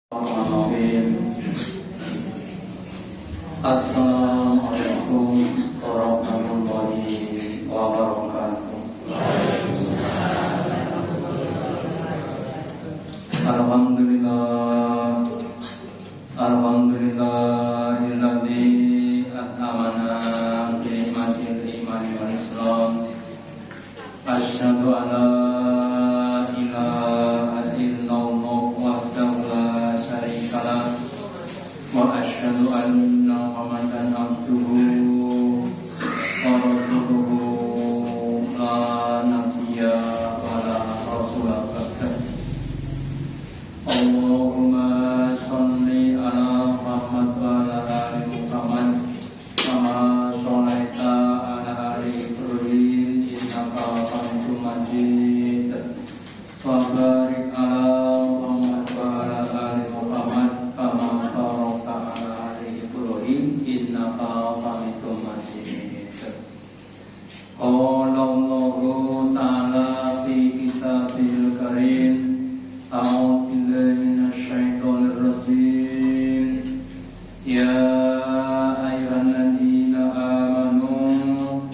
Assalamualaikum warahmatullahi wabarakatuh. Alhamdulillahilladzi at'amana bi ni'matil imani wal islam. Asyhadu an la ilaha illallah wahdahu la syarika lah wa asyhadu anna Muhammadan abduhu wa rasuluhu la nabiyya wa la rasula ba'dahu. Allahumma sholli ala Muhammad wa ala ali Muhammad kama shallaita ala ali Ibrahim innaka Hamidum Majid wa barik ala Muhammad wa ala ali Muhammad kama barakta ala ali Ibrahim innaka Hamidum Majid. Qala Allahu ta'ala fi kitabil karim a'udzu billahi minasyaitonir rajim. Ya ayyuhalladzina amanu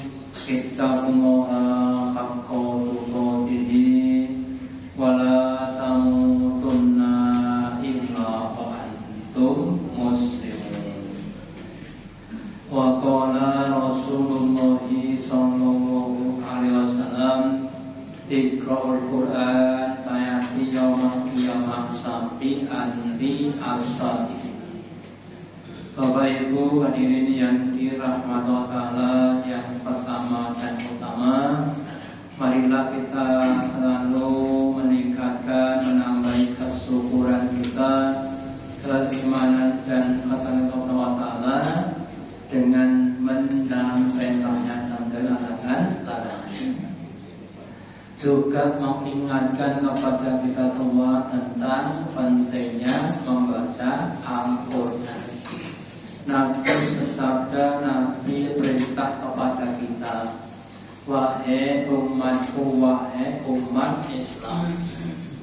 ittaqullaha haqqa tuqatih wa la tamutunna illa wa antum muslimun. Wa qala Rasulullah sallallahu alaihi wasallam, Iqra'ul Qur'an sayati yaumal qiyamah safi'an li as-sadiqin. Bapak Ibu hadirin yang dirahmati Allah Ta'ala, yang pertama dan utama, marilah kita selalu meningkatkan, menambah kesyukuran kita, keimanan dan ketakwaan Allah Ta'ala dengan mendampaikannya dan larangan. Juga mengingatkan kepada kita semua tentang pentingnya membaca Al-Quran. Nabi bersabda, Nabi perintah kepada kita, wahai umatku, wahai umat Islam,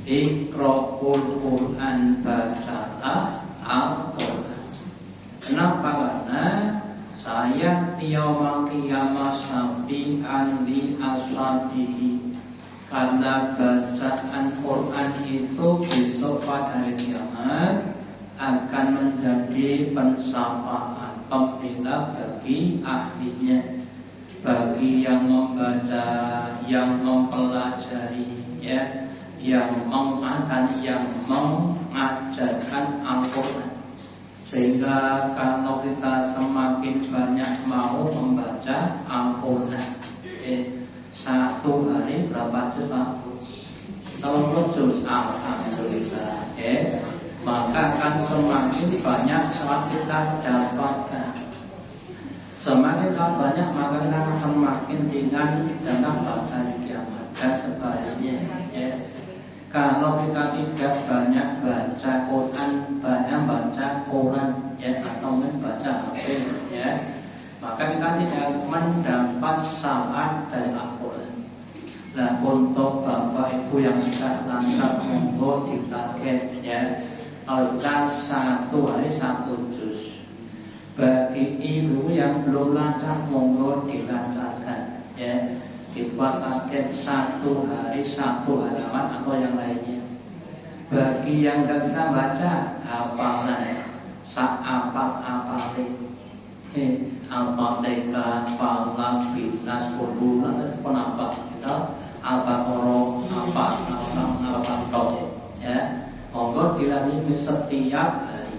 Iqra'ul Quran, bacalah Al-Quran. Kenapa? Karena saya yaumul qiyamah safi'an li ashabihi. Karena bacaan Quran itu besok pada hari kiamat akan menjadi pensyafaat, pembela bagi ahlinya, bagi yang membaca, yang mempelajari, ya, yang mengajarkan Al-Quran. Sehingga kalau kita semakin banyak mau membaca Al-Quran, satu hari berapa juz? Kalau juz, alhamdulillah, maka akan semakin banyak saat kita dapatkan. Semakin sangat banyak, maka kita akan semakin ringan dalam pada hari kiamat dan sebaliknya. Kalau kita tidak banyak baca Quran, banyak baca Quran, atau membaca HP, maka kita tidak mendapat syafaat dari Al-Quran. Nah, untuk Bapak Ibu yang sudah lancar, monggo ditarget, kalau kita satu hari satu juz. Bagi ibu yang belum lancar, monggo dilancarkan, dibuat target satu hari satu halaman atau yang lainnya. Bagi yang nggak bisa baca, hafalan, apalin, Al-Fatihah, Falaq, Nas, Qul, ataupun apa, Al-Baqarah, apa, monggo dilazimi setiap hari,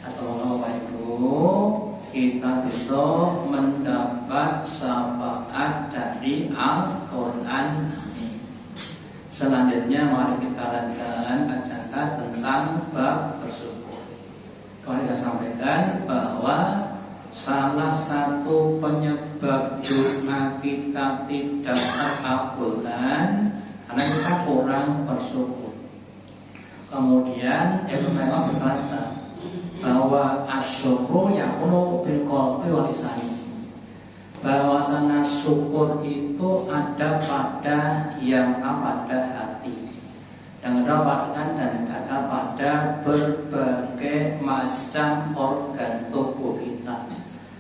Assalamualaikum Bapak Ibu, kita bisa mendapat syafaat dari Al-Quran. Selanjutnya mari kita lanjutkan tentang bab bersyukur. Kemarin saya sampaikan bahwa salah satu penyebab doa kita tidak terkabulkan karena kita kurang bersyukur. Kemudian Ibnu Qayyim berkata bahwa asyukru yakunu bil qalbi wal lisani. Bahwasanya syukur itu ada pada pada hati. yang ada pada dan ada pada berbagai macam organ tubuh kita,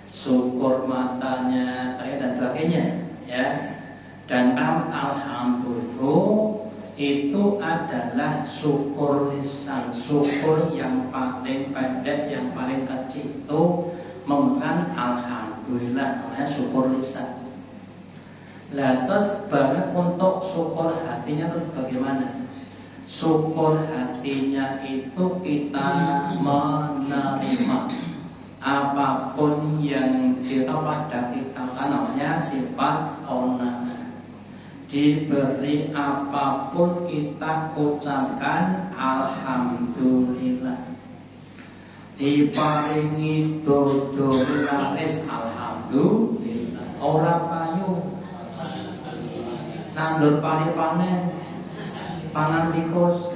syukur matanya, dan sebagainya, ya. Dan alhamdulillah itu adalah syukur lisan, syukur yang paling pendek, yang paling kecil itu menggunakan alhamdulillah, namanya syukur lisan. Lantas banget untuk syukur hatinya itu bagaimana? Syukur hatinya itu kita menerima apapun yang kita pada kita, namanya sifat qanaah. Diberi apapun kita ucapkan alhamdulillah. Diparingi dodo laris alhamdulillah. Ora payu nandur pari panen pangan tikus.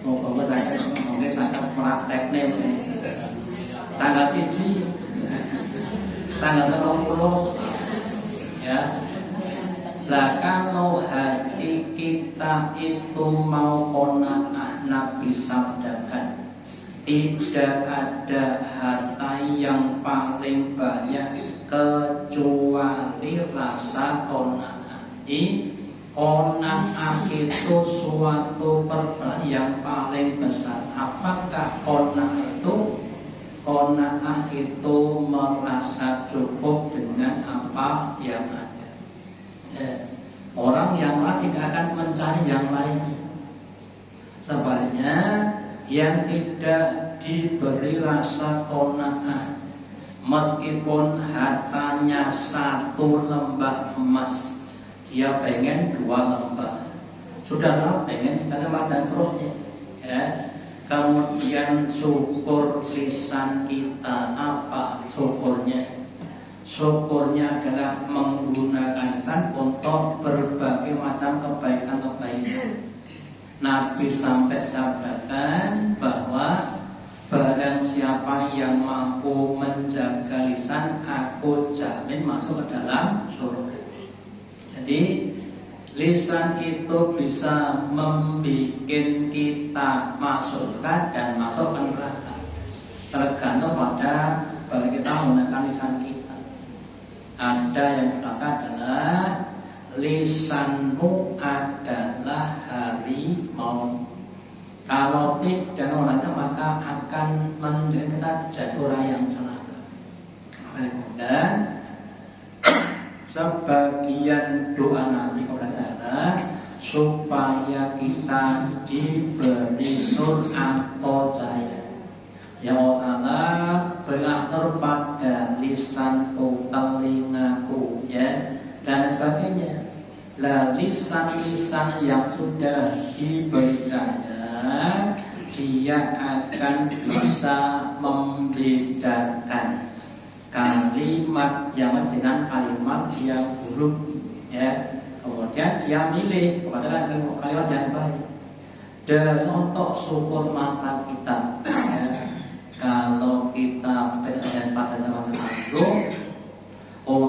Moga saya praktekne tanggal 1 tanggal 30 ya. Lah kalau hati kita itu mau qanaah, Nabi sabdakan, tidak ada harta yang paling banyak kecuali rasa qanaah. Qanaah itu suatu perbuatan yang paling besar. Apakah qanaah itu? Qanaah itu merasa cukup dengan apa yang ada. Orang yang tidak akan mencari yang lain. Sebaliknya, yang tidak diberi rasa qanaah, meskipun hartanya 1 lembah emas, dia pengen 2 lembah. Sudahlah, pengen 3 lembah dan seterusnya. Ya. Kemudian syukur lisan kita, apa syukurnya? Syukurnya adalah menggunakan lisan untuk berbagai macam kebaikan-kebaikan. Nabi sampai sabdakan bahwa barang siapa yang mampu menjaga lisan, aku jamin masuk ke dalam surga. Jadi lisan itu bisa membuat kita masuk surga dan masuk ke neraka, tergantung pada bagaimana kita menggunakan lisan kita. Ada yang berkata adalah lisanmu adalah harimau. Kalau tidak menggunakan maka akan menjadi kita jadi orang yang celaka. Kemudian sebagian doa Nabi adalah supaya kita diberi nur atau cahaya. Ya Allah, berilah nur pada lisanku, telingaku, ya, dan sebagainya. Lah lisan-lisan yang sudah diberi cahaya, dia akan bisa membedakan kalimat yang dengan kalimat yang buruk, ya. Kemudian dia milih kepada kalimat yang baik. Dan untuk syukur mata kita, ya. Kalau kita berada pada zaman itu,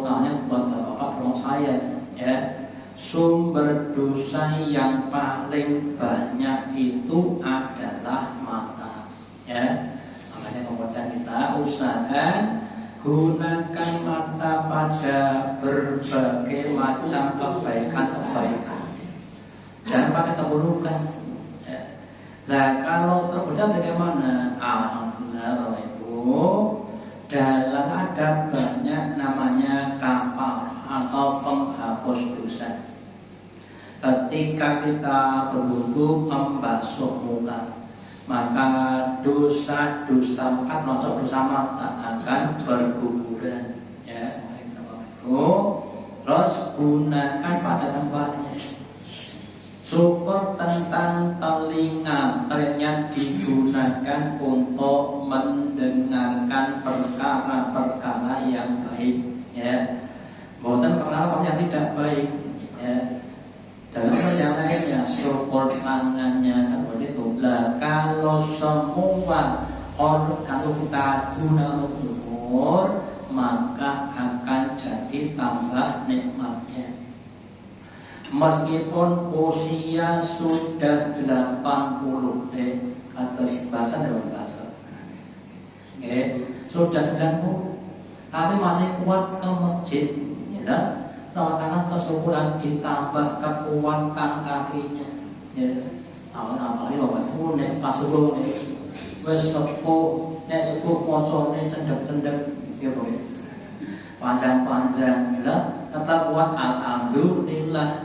tanya buat bapak tolong saya, ya. Sumber dosa yang paling banyak itu adalah mata, ya. Makanya kemudian kita usahakan gunakan mata pada berbagai macam kebaikan-kebaikan, jangan pada keburukan. Nah, kalau tergoda bagaimana? Alhamdulillah itu dalam ada banyak namanya kapal atau penghapus dosa. Ketika kita berwudu membasuh muka, maka dosa-dosa muka termasuk dosa mata akan berguguran. Ya, itu terus gunakan pada tempatnya. Syukur tentang telinga, ternyata digunakan untuk mendengarkan perkara-perkara yang baik, ya, bukan perkara yang tidak baik, ya. Dalam yang lainnya, syukur tangannya kan begitu. Lah kalau semua orang kalau kita guna syukur, maka akan jadi tambah nikmatnya. Meskipun usia sudah 80 atas bahasa dalam bahasa, sudah 90, tapi masih kuat ke masjid, ya. Karena kesyukuran ditambah kekuatan kakinya, ya. Apalagi bapak ibu nek pas subuh nek wis sepuh posone cendek-cendek, ya boy, panjang-panjang, ya. Tetap kuat, alhamdulillah.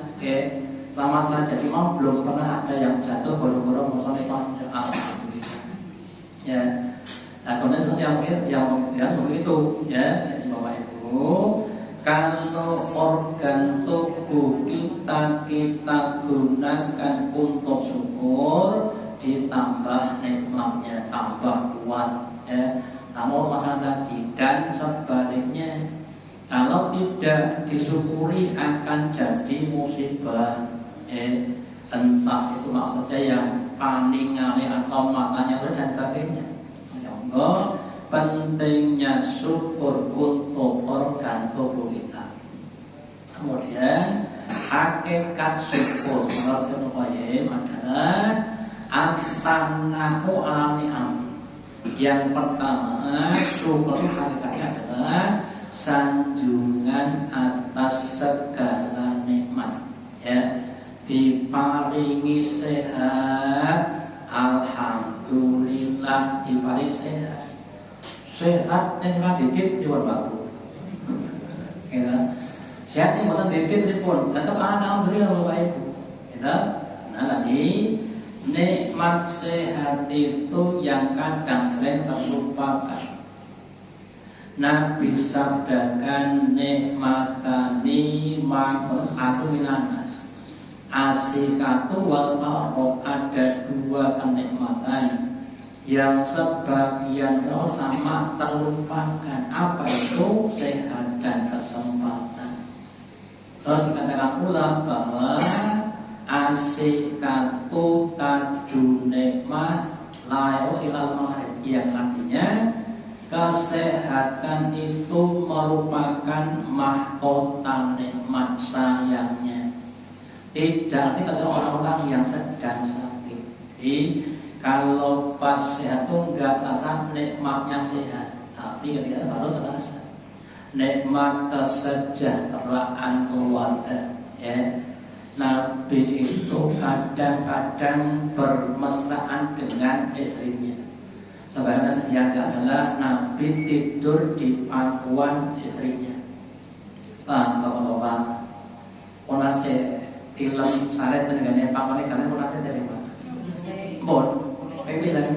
Selama saya jadi imam belum pernah ada yang jatuh boro-boro posone panjang, alhamdulillah. Ya. Nah, kemudian yang begitu, ya. Jadi bapak ibu, kalau organ tubuh kita gunakan untuk syukur, ditambah nikmatnya tambah kuat, ya. Namun masalah tadi dan sebaliknya, kalau tidak disyukuri akan jadi musibah, entah itu maksudnya yang paningannya atau matanya dan sebagainya. Oh, pentingnya syukur untuk organ tubuh kita. Kemudian hakikat syukur menurut Ibnu Qayyim adalah at-tanahu al-ni'am. Yang pertama, syukur hakikatnya adalah sanjungan atas segala nikmat, ya. Diparingi sehat, alhamdulillah diparingi sehat. Sehat yang ra didit pun bagus. Ya. Sehat yang boten didit pun tetap alhamdulillah Bapak Ibu. Ya. Nah, tadi nikmat sehat itu yang kadang sering terlupakan. Nabi sabdakan nikmatani ma'atu minanas. Asikatu wal faqr, ada dua kenikmatan yang sebagian sama terlupakan. Apa itu? Sehat dan kesempatan. Terus dikatakan pula bahwa asikatu taju nikmat layu ilal ma'rif, yang artinya kesehatan itu merupakan mahkota nikmat sayangnya. Tidak, ini kata orang-orang yang sedang sakit. Jadi kalau pas sehat itu enggak terasa nikmatnya sehat, tapi ketika baru terasa nikmat kesejahteraan keluarga. Ya. Nabi itu kadang-kadang bermesraan dengan istrinya. Sebenarnya yang adalah Nabi tidur di pangkuan istrinya. Bapak-bapak, ponase film saret dengan pangkuan kalian ponase dari mana? Bon, kayak lagi.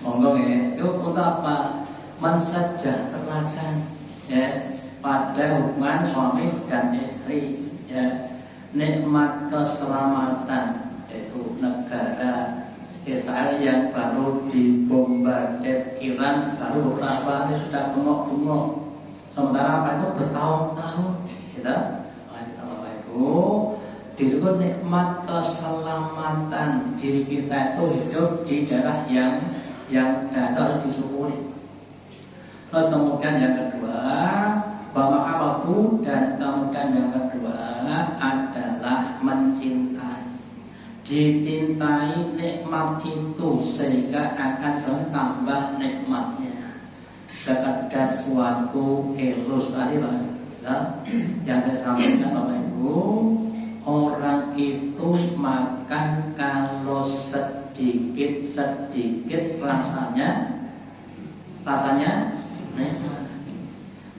Ngomong ya, itu untuk apa? Mensejahterakan, ya, pada hubungan suami dan istri, ya. Nikmat keselamatan, yaitu negara Israel yang baru dibombardir Iran baru beberapa hari sudah bengok-bengok. Sementara apa itu bertahun-tahun, gitu. Kita Bapak Ibu disebut nikmat keselamatan diri kita itu hidup di daerah yang harus disyukuri. Terus kemudian yang kedua, bahwa waktu, dan kemudian yang kedua adalah mencintai. Dicintai nikmat itu sehingga akan selalu tambah nikmatnya. Sekedar suatu ilustrasi yang saya sampaikan Bapak Ibu, orang itu makan kalau sedikit rasanya nikmat.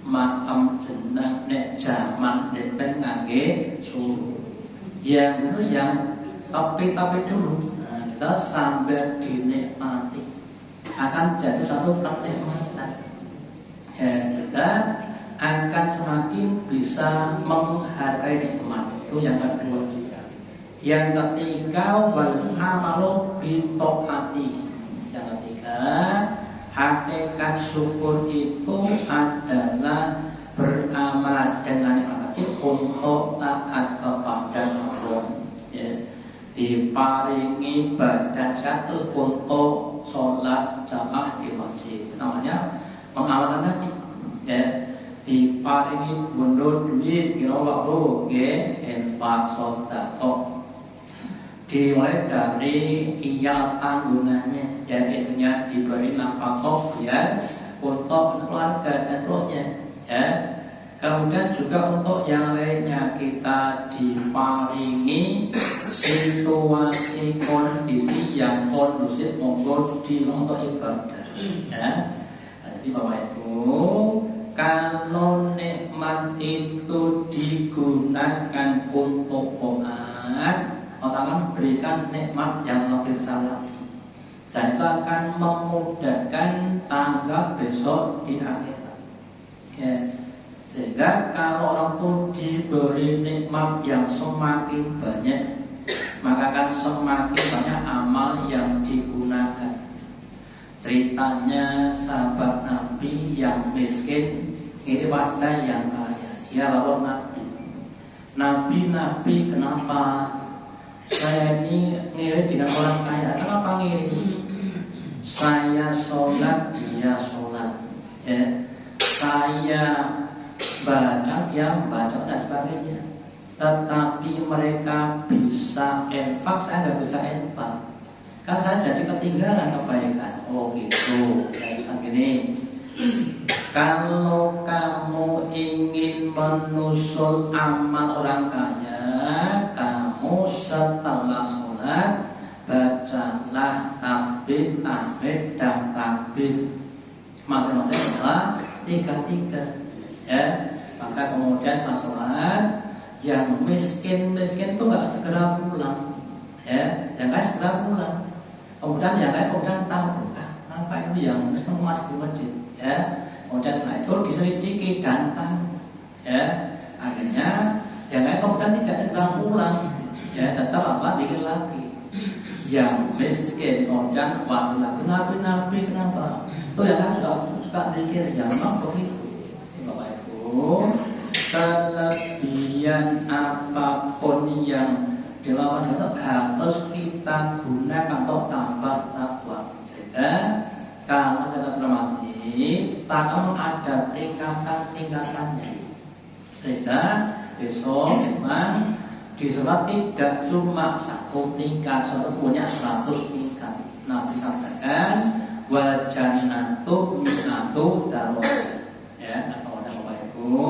Makem jeneng nek jaman depen ngangge suruh. Yang itu yang tapi dulu, nah, kita sambil dinikmati akan jadi satu kenikmatan. Ya, kita akan semakin bisa menghargai nikmat. Itu yang kedua. Yang ketiga, wal amalu bi taati. Yang ketiga, hakikat syukur itu adalah beramal dengan nikmat untuk taat kepada Allah. Ya. Diparingi badan satu untuk sholat jamaah di masjid. Namanya pengamalan tadi. Ya. diparingi bondo duit kira waktu nggih infak sedekah. Dimulai dari iya tanggungannya, yaitu diberi nafkah biar untuk keluarga dan seterusnya, ya. Kemudian juga untuk yang lainnya kita diparingi situasi kondisi yang kondusif monggo di untuk ibadah, ya. Jadi Bapak Ibu, kalau nikmat itu digunakan untuk taat, Allah akan berikan nikmat yang lebih besar lagi, dan itu akan memudahkan tangga besok di akhirat, ya. Sehingga kalau orang itu diberi nikmat yang semakin banyak, maka akan semakin banyak amal yang digunakan. Ceritanya sahabat Nabi yang miskin ini pada yang kaya, dia lawan Nabi kenapa saya ini ngiri dengan orang kaya? Kenapa ngiri? Saya sholat, dia sholat, ya. Saya baca, dia baca dan sebagainya. Tetapi mereka bisa infak, saya nggak bisa infak. Kan saya jadi ketinggalan kebaikan. Oh gitu. Kayak gini. Kalau kamu ingin menusul amal orang kaya, kamu setelah sholat bacalah tasbih, tahmid, dan takbir masing-masing adalah 3, ya. Maka kemudian setelah sholat, yang miskin itu nggak segera pulang, ya, yang nggak segera pulang. Kemudian yang lain kemudian tahu, apa itu yang miskin masih di masjid, ya. Kemudian setelah itu diselidiki dan tahu, ya. Akhirnya yang lain kemudian tidak segera pulang, ya, tetap dikit lagi. Yang miskin kemudian waktu Nabi kenapa? Itu yang lain suka dikit, yang memang begitu. Bapak Ibu, kelebihan apapun yang dilakukan itu harus kita gunakan untuk tambah takwa. Sehingga kalau kita cermati, takwa ada tingkatan-tingkatannya. Sehingga besok memang di sholat tidak cuma 1 tingkat, satu punya 100 tingkat. Nabi sampaikan wajannatu minatu darajat, ya. Kalau ada Bapak Ibu,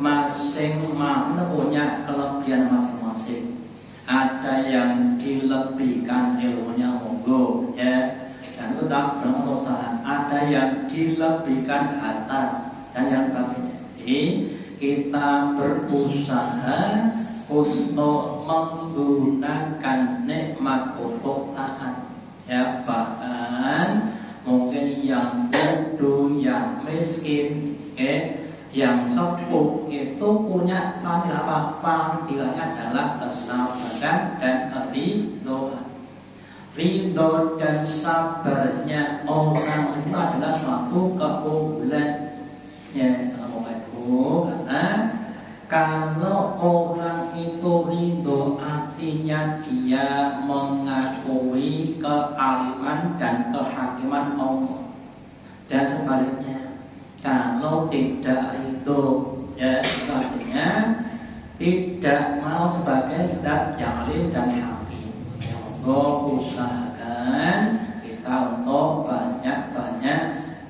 masing-masing punya kelebihan masing-masing. Ada yang dilebihkan ilmunya monggo, ya, dan itu tak bermanfaat. Ada yang dilebihkan harta dan yang sebagainya. Jadi kita berusaha untuk menggunakan nikmat untuk taat, ya. Bahkan mungkin yang bodoh, yang miskin, yang sepuh itu punya fadilah apa? Fadilahnya adalah kesabaran dan ridho dan sabarnya orang itu adalah suatu keunggulan, ya. Karena kalau orang itu ridho, artinya dia mengakui kealiman dan kehakiman Allah. Dan sebaliknya, kalau tidak ridho, ya, artinya tidak mau sebagai zat yang alim dan hakim. Monggo usahakan kita untuk banyak-banyak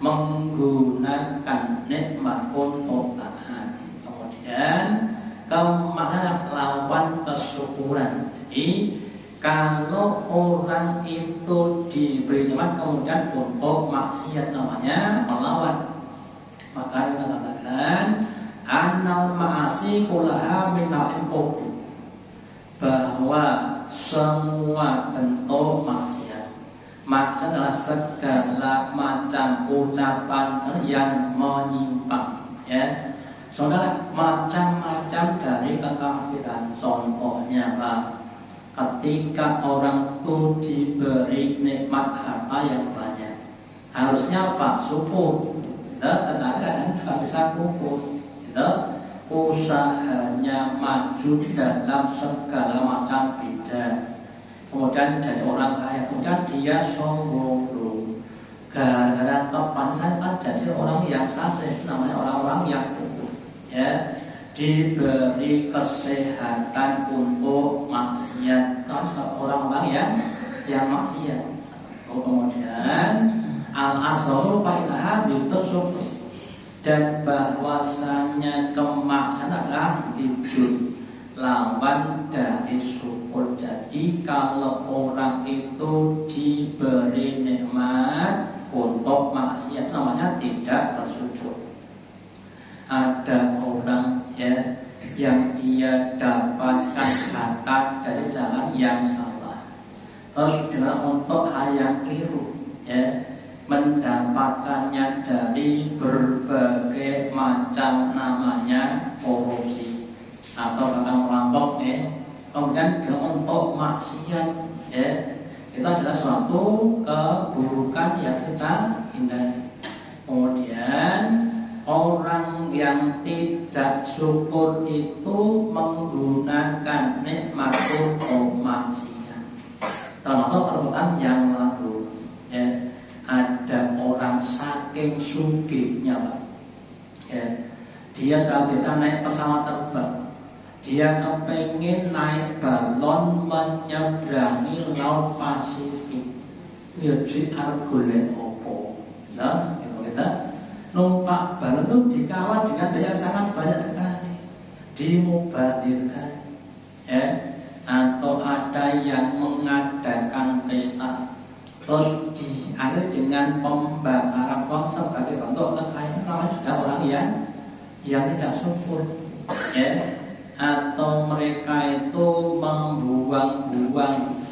menggunakan nikmat untuk taat. Kemudian kemana lawan kesyukuran. Jadi kalau orang itu diberi nikmat kemudian untuk maksiat, namanya melawan. Maka kita katakan annal ma'asi kullaha minal imqudi, bahwa semua bentuk maksiat adalah segala macam ucapan yang menyimpang, ya. Saudara, macam-macam dari kekafiran. Contohnya Pak, ketika orang itu diberi nikmat harta yang banyak, harusnya Pak syukur, tenaga dan juga bisa syukur, usahanya maju dalam segala macam bidang. Kemudian jadi orang kaya, kemudian dia sombong, gara-gara kepansan kan jadi orang yang saleh, namanya orang-orang yang kufur, ya, diberi kesehatan untuk maksiat, kan orang-orang yang maksiat. Kemudian al-asgharu fa'ilaha ditusuk, dan bahwasanya kemaksiatan adalah hidup lawan dari syukur. Jadi kalau orang itu diberi nikmat untuk maksiat, namanya tidak bersyukur. Ada orang yang dia dapatkan harta dari jalan yang salah, terus juga untuk hal yang keliru, mendapatkannya dari berbagai macam namanya korupsi atau bahkan merampok, kemudian untuk maksiat, itu adalah suatu keburukan yang kita hindari. Kemudian orang yang tidak syukur itu menggunakan nikmat untuk maksiat, termasuk perbuatan yang lalu. Ada orang saking sugihnya, Pak, dia sudah bisa naik pesawat terbang, dia kepengen naik balon menyeberangi laut Pasifik. Ya golek opo? Nah, kita numpak balon itu dikawal dengan daya sangat banyak sekali, dimubadirkan, atau ada yang mengadakan pesta, terus diakhiri dengan pembakaran uang sebagai bentuk kekayaan. Namanya juga orang yang tidak syukur, atau mereka itu membuang-buang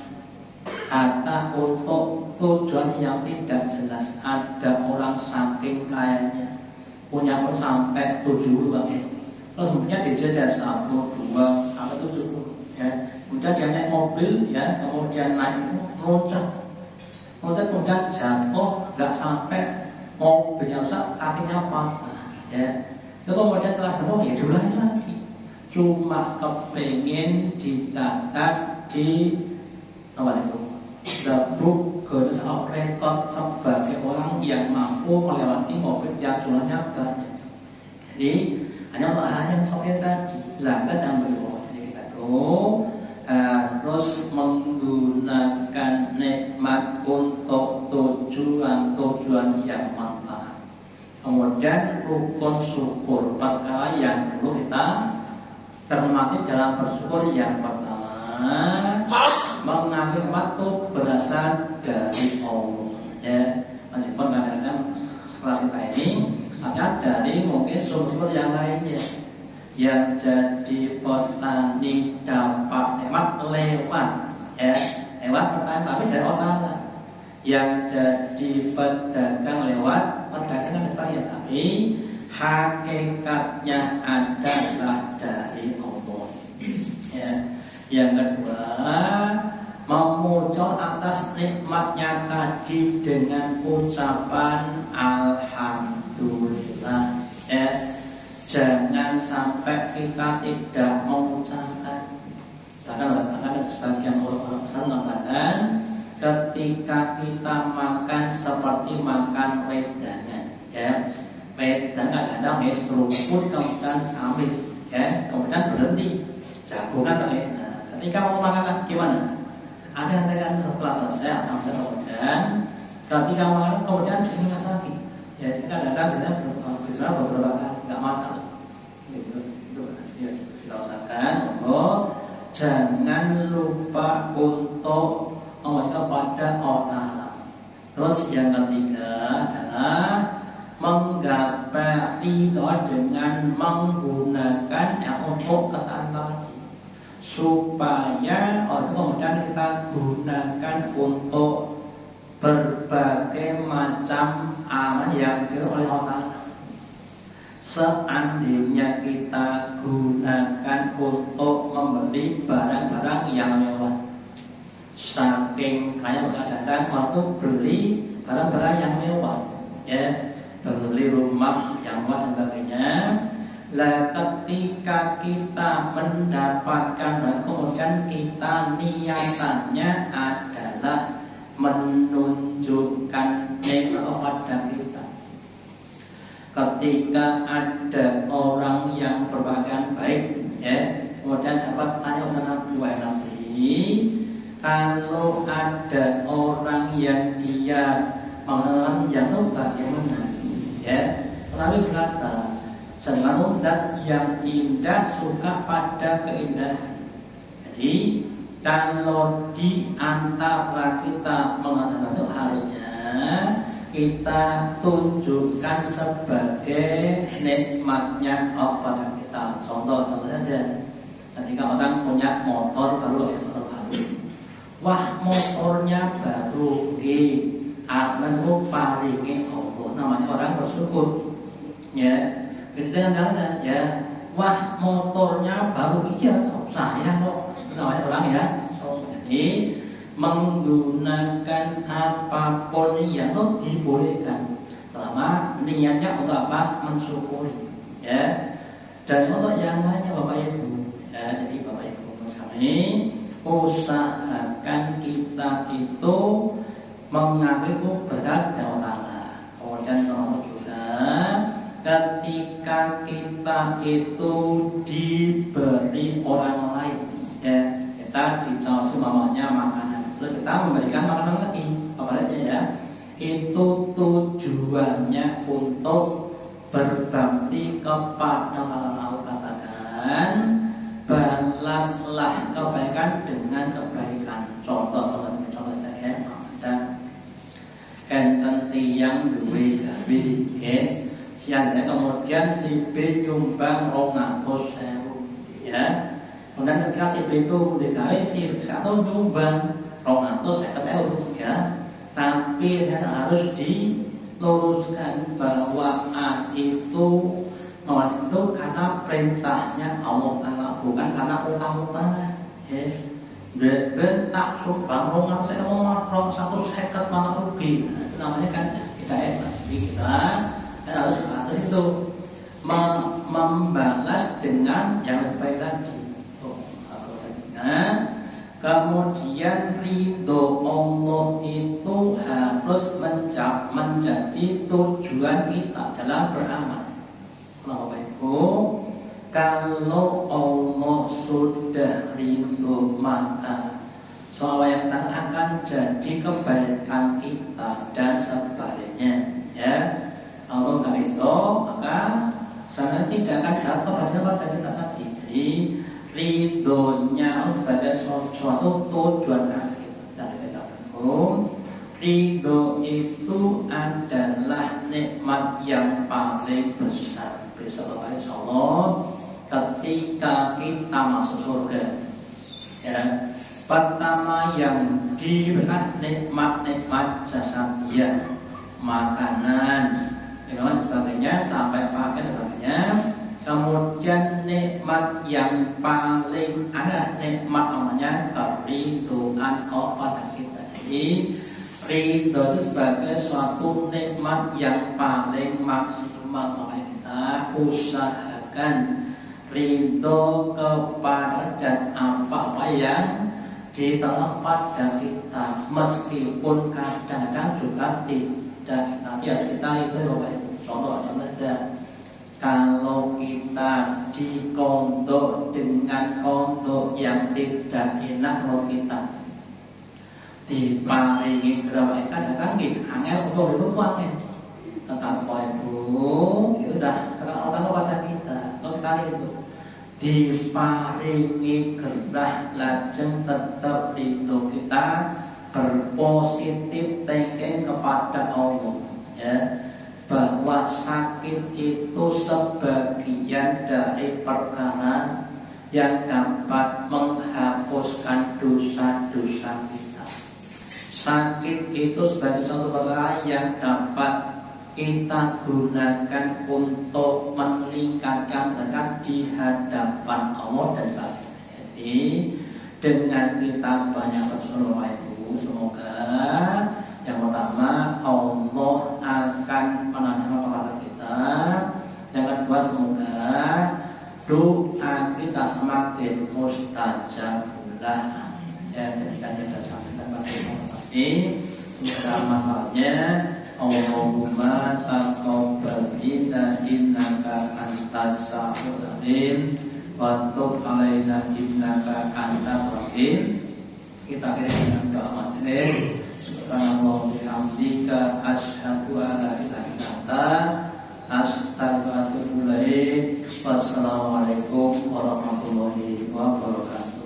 harta untuk tujuan yang tidak jelas. Ada orang saking kayanya, punya pun sampai 70 banget, terus kemudian dijajar 1, 2, sampai 70, kemudian dia naik mobil, kemudian naik itu loncat, kemudian jatuh, nggak sampai mobilnya rusak, kakinya patah, itu kemudian setelah sembuh ya diulangi lagi, cuma kepengen dicatat di The Book Guinness of Record sebagai orang yang mampu melewati mobil yang jumlahnya banyak. Jadi hanya untuk hal yang sore tadi. Lah kita jangan berbohong. Jadi kita tuh harus menggunakan nikmat untuk tujuan yang manfaat. Kemudian rukun syukur, perkara yang perlu kita cermati dalam bersyukur. Yang pertama, mengambil nikmat itu berasal dari Allah, meskipun kadang-kadang sekelas kita ini artinya dari mungkin sumber yang lainnya. Yang jadi petani dapat nikmat lewat petani, tapi dari orang lain. Yang jadi pedagang lewat perdagangan Israel, tapi hakikatnya adalah dari Allah. Yang kedua, memuja atas nikmatnya tadi dengan ucapan alhamdulillah. Jangan sampai kita tidak mengucapkan. Karena sebagian orang besar mengatakan ketika kita makan seperti makan wedangan, wedangan kadang seruput kemudian ambil, kemudian berhenti jagungan. Ketika mau makan gimana? Ada yang katakan setelah selesai alhamdulillah, kemudian ketika makan kemudian bismillah lagi. Kadang-kadang bismillah beberapa kali, nggak masalah. Itu kita usahakan untuk jangan lupa untuk memuji pada Allah. Terus yang ketiga adalah menggapai ridho dengan menggunakan yang untuk ketaatan tadi, supaya itu kemudian kita gunakan untuk berbagai macam amal yang dilakukan oleh Allah. Seandainya kita gunakan untuk membeli barang-barang yang mewah, saking kaya kadang-kadang waktu beli barang-barang yang mewah, beli rumah yang mewah dan sebagainya. Lah ketika kita mendapatkan dan kemudian kita niatannya adalah menunjukkan nikmat ketika ada orang yang berpakaian baik, ya, kemudian sahabat tanya kepada Nabi, kalau ada orang yang dia mengalami yang itu bagaimana? Ya, Nabi berkata, selalu dat yang indah suka pada keindahan. Jadi kalau di antara kita mengatakan itu harusnya kita tunjukkan sebagai nikmatnya kepada kita. Contoh saja, ketika orang punya motor baru, motor baru, wah motornya baru, menurut paringi Allah, namanya orang bersyukur, ya. Jadi dengan kata, ya, wah motornya baru, iya, saya kok, namanya orang, ya. Jadi menggunakan apapun yang dibolehkan selama niatnya untuk apa? Mensyukuri, ya. Dan untuk yang lainnya Bapak Ibu, ya, jadi Bapak Ibu kami usahakan kita itu mengaku itu berat dan utara. Kemudian juga ketika kita itu diberi orang lain, ya, kita dikasih mamanya makanan, terus kita memberikan makanan lagi, apalagi, ya, itu tujuannya untuk berbakti kepada Allah. Katakan, balaslah kebaikan dengan kebaikan. Contoh saya, enten tiyang duwe gawe, siang, kemudian si B nyumbang 200.000, ya. Kemudian ketika si B itu digawe, si satu nyumbang 250.000, ya. Tapi harus diluruskan bahwa itu itu karena perintahnya Allah Ta'ala, bukan karena utang-utangan, ya. Tak sumbang 250.000 malah rugi, itu namanya kan tidak hebat. Jadi kita harus itu membalas dengan yang lebih baik tadi. Kemudian ridho Allah itu harus menjadi tujuan kita dalam beramal. Bapak Ibu, kalau Allah sudah ridho, maka semua yang kita akan jadi kebaikan kita dan sebaliknya, ya. Kalau tidak itu, maka sana tidak akan datang pada kita tadi. Jadi ridhonya sebagai suatu tujuan akhir dari kita. Ridho itu adalah nikmat yang paling besar. Besok insya Allah ketika kita masuk surga, ya, pertama yang diberikan nikmat-nikmat jasadiah, makanan, minuman sebagainya, sampai pakaian sebagainya. Kemudian nikmat yang paling ada, nikmat namanya keriduan kepada kita. Jadi ridho itu sebagai suatu nikmat yang paling maksimal. Makanya kita usahakan ridho kepada dan apa yang ditolak pada kita, meskipun kadang-kadang juga tidak kita itu. Contoh saja, kalau kita dikondok dengan kondok yang tidak enak menurut kita, diparingi berapa kadang-kadang angel untuk itu kuatnya. Tentang Ibu itu dah orang kepada kita, kalau kita itu diparingi gerah, lajeng tetap rindu kita berpositif thinking kepada Allah, ya, bahwa sakit itu sebagian dari perkara yang dapat menghapuskan dosa-dosa kita. Sakit itu sebagai suatu perkara yang dapat kita gunakan untuk meningkatkan derajat di hadapan Allah dan sebagainya. Jadi dengan kita banyak bersyukur Ibu, semoga yang pertama Allah akan menanamkan kepada kita. Yang kedua, semoga doa kita semakin mustajabullah. Ya, demikian yang saya sampaikan pada ini. Semoga manfaatnya. Allahumma taqabbal taqabbal minna innaka antas samiul alim wa tub alaina innaka antat rahim. Kita akhiri dengan doa majelis. Subhanallah bihamdika asyhadu an la ilaha illa anta astaghfiruka wa atubu ilaik. Wassalamualaikum warahmatullahi wabarakatuh.